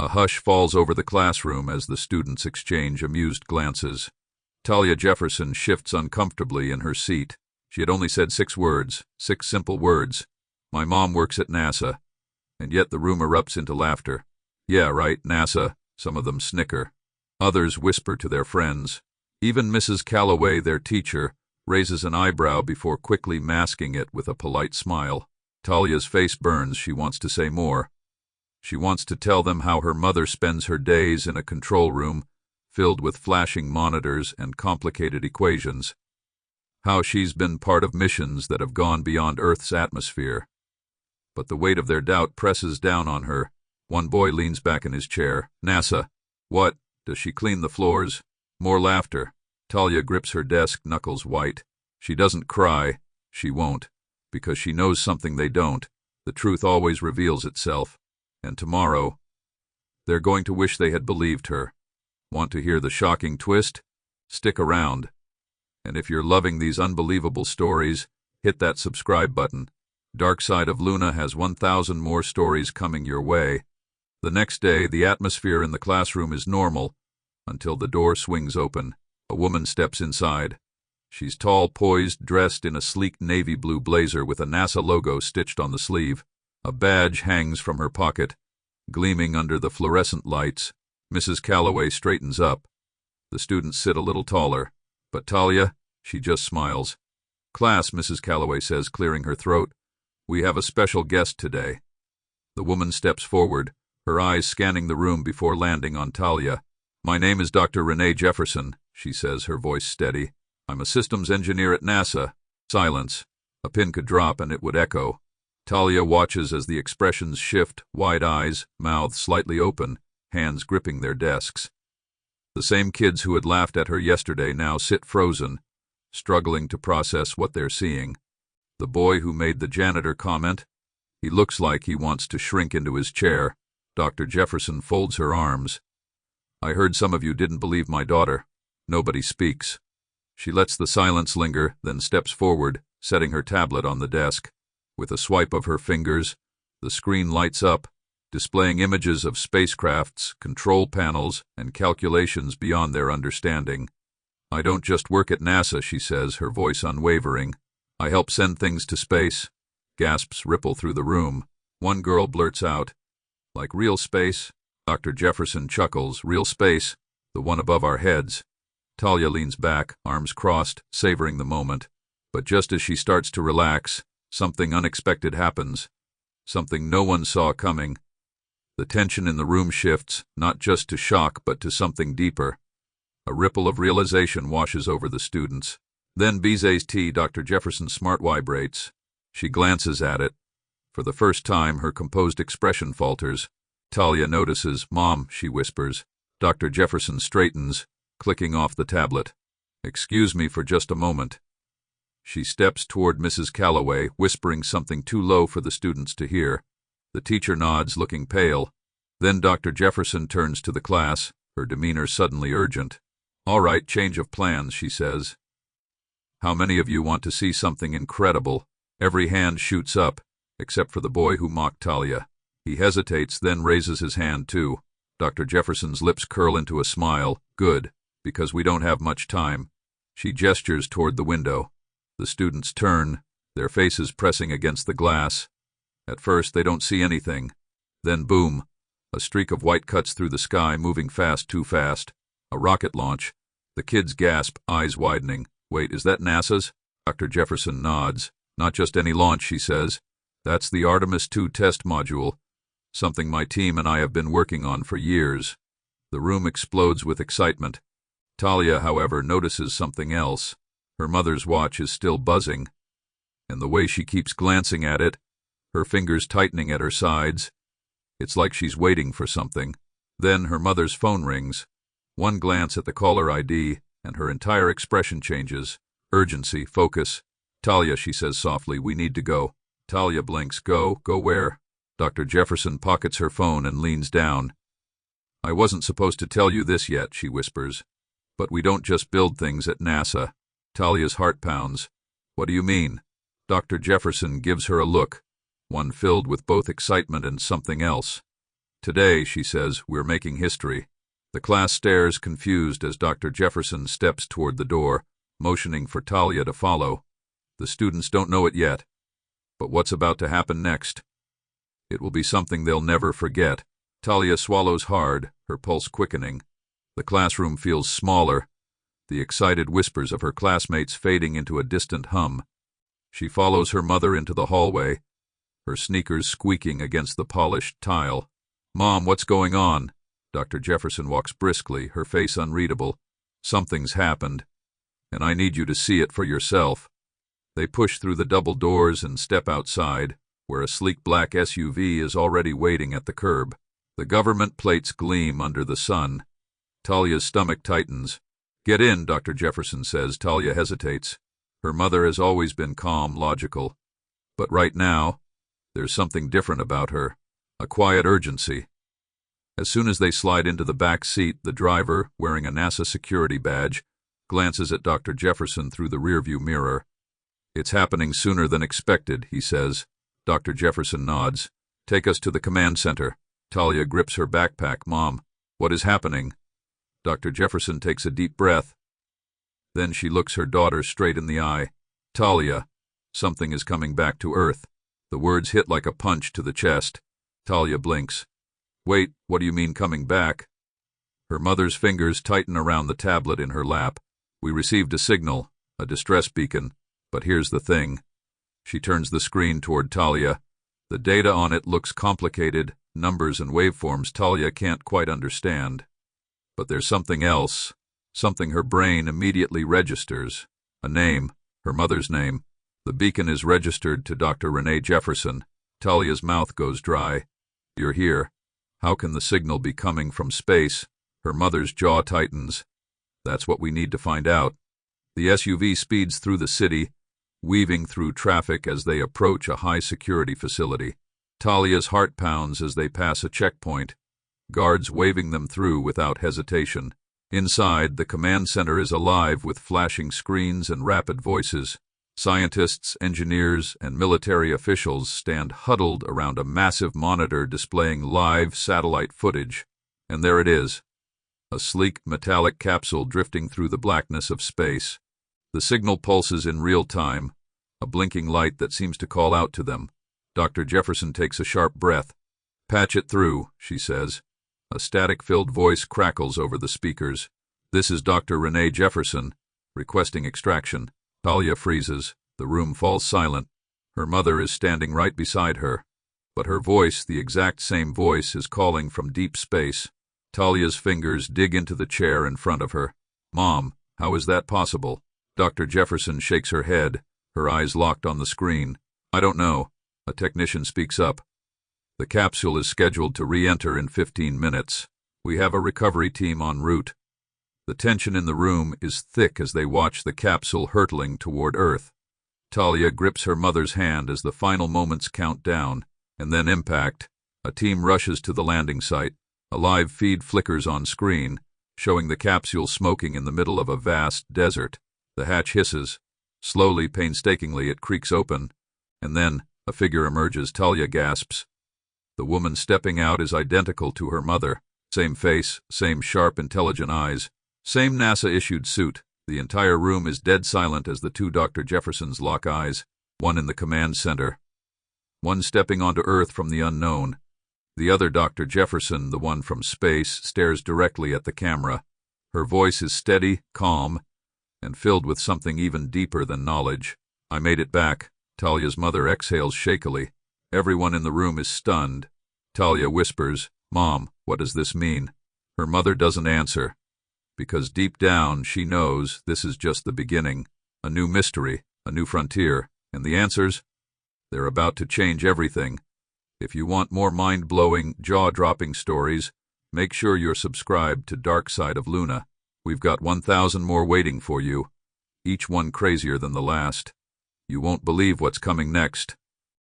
A hush falls over the classroom as the students exchange amused glances. Talia Jefferson shifts uncomfortably in her seat. She had only said 6 words, 6 simple words. My mom works at NASA. And yet the room erupts into laughter. Yeah, right, NASA. Some of them snicker. Others whisper to their friends. Even Mrs. Calloway, their teacher, raises an eyebrow before quickly masking it with a polite smile. Talia's face burns. She wants to say more. She wants to tell them how her mother spends her days in a control room filled with flashing monitors and complicated equations. How she's been part of missions that have gone beyond Earth's atmosphere. But the weight of their doubt presses down on her. One boy leans back in his chair. NASA. What? Does she clean the floors? More laughter. Talia grips her desk, knuckles white. She doesn't cry. She won't. Because she knows something they don't. The truth always reveals itself. And tomorrow, they're going to wish they had believed her. Want to hear the shocking twist? Stick around. And if you're loving these unbelievable stories, hit that subscribe button. Dark Side of Luna has 1,000 more stories coming your way. The next day, the atmosphere in the classroom is normal, until the door swings open. A woman steps inside. She's tall, poised, dressed in a sleek navy blue blazer with a NASA logo stitched on the sleeve. A badge hangs from her pocket, gleaming under the fluorescent lights. Mrs. Calloway straightens up. The students sit a little taller. But Talia, she just smiles. Class, Mrs. Calloway says, clearing her throat. We have a special guest today. The woman steps forward, her eyes scanning the room before landing on Talia. My name is Dr. Renee Jefferson, she says, her voice steady. I'm a systems engineer at NASA. Silence. A pin could drop and it would echo. Talia watches as the expressions shift, wide eyes, mouth slightly open, hands gripping their desks. The same kids who had laughed at her yesterday now sit frozen, struggling to process what they're seeing. The boy who made the janitor comment, he looks like he wants to shrink into his chair. Dr. Jefferson folds her arms. I heard some of you didn't believe my daughter. Nobody speaks. She lets the silence linger, then steps forward, setting her tablet on the desk. With a swipe of her fingers, the screen lights up, displaying images of spacecrafts, control panels, and calculations beyond their understanding. I don't just work at NASA, she says, her voice unwavering. I help send things to space. Gasps ripple through the room. One girl blurts out, like real space? Dr. Jefferson chuckles, real space, the one above our heads. Talia leans back, arms crossed, savoring the moment. But just as she starts to relax, something unexpected happens. Something no one saw coming. The tension in the room shifts, not just to shock, but to something deeper. A ripple of realization washes over the students. Then Bizet's Dr. Jefferson's smart vibrates. She glances at it. For the first time, her composed expression falters. Talia notices. Mom, she whispers. Dr. Jefferson straightens, clicking off the tablet. Excuse me for just a moment. She steps toward Mrs. Calloway, whispering something too low for the students to hear. The teacher nods, looking pale. Then Dr. Jefferson turns to the class, her demeanor suddenly urgent. All right, change of plans, she says. How many of you want to see something incredible? Every hand shoots up, except for the boy who mocked Talia. He hesitates, then raises his hand too. Dr. Jefferson's lips curl into a smile. Good, because we don't have much time. She gestures toward the window. The students turn, their faces pressing against the glass. At first, they don't see anything. Then boom, a streak of white cuts through the sky, moving fast, too fast. A rocket launch. The kids gasp, eyes widening. Wait, is that NASA's? Dr. Jefferson nods. Not just any launch, she says. That's the Artemis II test module, something my team and I have been working on for years. The room explodes with excitement. Talia, however, notices something else. Her mother's watch is still buzzing, and the way she keeps glancing at it, her fingers tightening at her sides, it's like she's waiting for something. Then her mother's phone rings. One glance at the caller ID, and her entire expression changes. Urgency, focus. Talia, she says softly, we need to go. Talia blinks. Go? Go where? Dr. Jefferson pockets her phone and leans down. I wasn't supposed to tell you this yet, she whispers. But we don't just build things at NASA. Talia's heart pounds. What do you mean? Dr. Jefferson gives her a look, one filled with both excitement and something else. Today, she says, we're making history. The class stares confused as Dr. Jefferson steps toward the door, motioning for Talia to follow. The students don't know it yet, but what's about to happen next? It will be something they'll never forget. Talia swallows hard, her pulse quickening. The classroom feels smaller, the excited whispers of her classmates fading into a distant hum. She follows her mother into the hallway, her sneakers squeaking against the polished tile. "Mom, what's going on?" Dr. Jefferson walks briskly, her face unreadable. "Something's happened, and I need you to see it for yourself." They push through the double doors and step outside, where a sleek black SUV is already waiting at the curb. The government plates gleam under the sun. Talia's stomach tightens. "Get in," Dr. Jefferson says. Talia hesitates. Her mother has always been calm, logical. But right now, there's something different about her, a quiet urgency. As soon as they slide into the back seat, the driver, wearing a NASA security badge, glances at Dr. Jefferson through the rearview mirror. "It's happening sooner than expected," he says. Dr. Jefferson nods. "Take us to the command center." Talia grips her backpack. "Mom, what is happening?" Dr. Jefferson takes a deep breath. Then she looks her daughter straight in the eye. "Talia, something is coming back to Earth." The words hit like a punch to the chest. Talia blinks. "Wait, what do you mean coming back?" Her mother's fingers tighten around the tablet in her lap. "We received a signal, a distress beacon, but here's the thing." She turns the screen toward Talia. The data on it looks complicated, numbers and waveforms Talia can't quite understand. But there's something else, something her brain immediately registers. A name, her mother's name. The beacon is registered to Dr. Renee Jefferson. Talia's mouth goes dry. "You're here. How can the signal be coming from space?" Her mother's jaw tightens. "That's what we need to find out." The SUV speeds through the city, weaving through traffic as they approach a high-security facility. Talia's heart pounds as they pass a checkpoint, guards waving them through without hesitation. Inside, the command center is alive with flashing screens and rapid voices. Scientists, engineers, and military officials stand huddled around a massive monitor displaying live satellite footage. And there it is, a sleek metallic capsule drifting through the blackness of space. The signal pulses in real time, a blinking light that seems to call out to them. Dr. Jefferson takes a sharp breath. "Patch it through," she says. A static-filled voice crackles over the speakers. "This is Dr. Renee Jefferson, requesting extraction." Talia freezes. The room falls silent. Her mother is standing right beside her, but her voice, the exact same voice, is calling from deep space. Talia's fingers dig into the chair in front of her. "Mom, how is that possible?" Dr. Jefferson shakes her head, her eyes locked on the screen. "I don't know." A technician speaks up. "The capsule is scheduled to re-enter in 15 minutes. We have a recovery team en route." The tension in the room is thick as they watch the capsule hurtling toward Earth. Talia grips her mother's hand as the final moments count down, and then impact. A team rushes to the landing site. A live feed flickers on screen, showing the capsule smoking in the middle of a vast desert. The hatch hisses. Slowly, painstakingly, it creaks open, and then a figure emerges. Talia gasps. The woman stepping out is identical to her mother. Same face, same sharp, intelligent eyes. Same NASA-issued suit. The entire room is dead silent as the two Dr. Jeffersons lock eyes, one in the command center, one stepping onto Earth from the unknown. The other Dr. Jefferson, the one from space, stares directly at the camera. Her voice is steady, calm, and filled with something even deeper than knowledge. "I made it back." Talia's mother exhales shakily. Everyone in the room is stunned. Talia whispers, "Mom, what does this mean?" Her mother doesn't answer, because deep down she knows this is just the beginning, a new mystery, a new frontier, and the answers? They're about to change everything. If you want more mind-blowing, jaw-dropping stories, make sure you're subscribed to Dark Side of Luna. We've got 1,000 more waiting for you, each one crazier than the last. You won't believe what's coming next.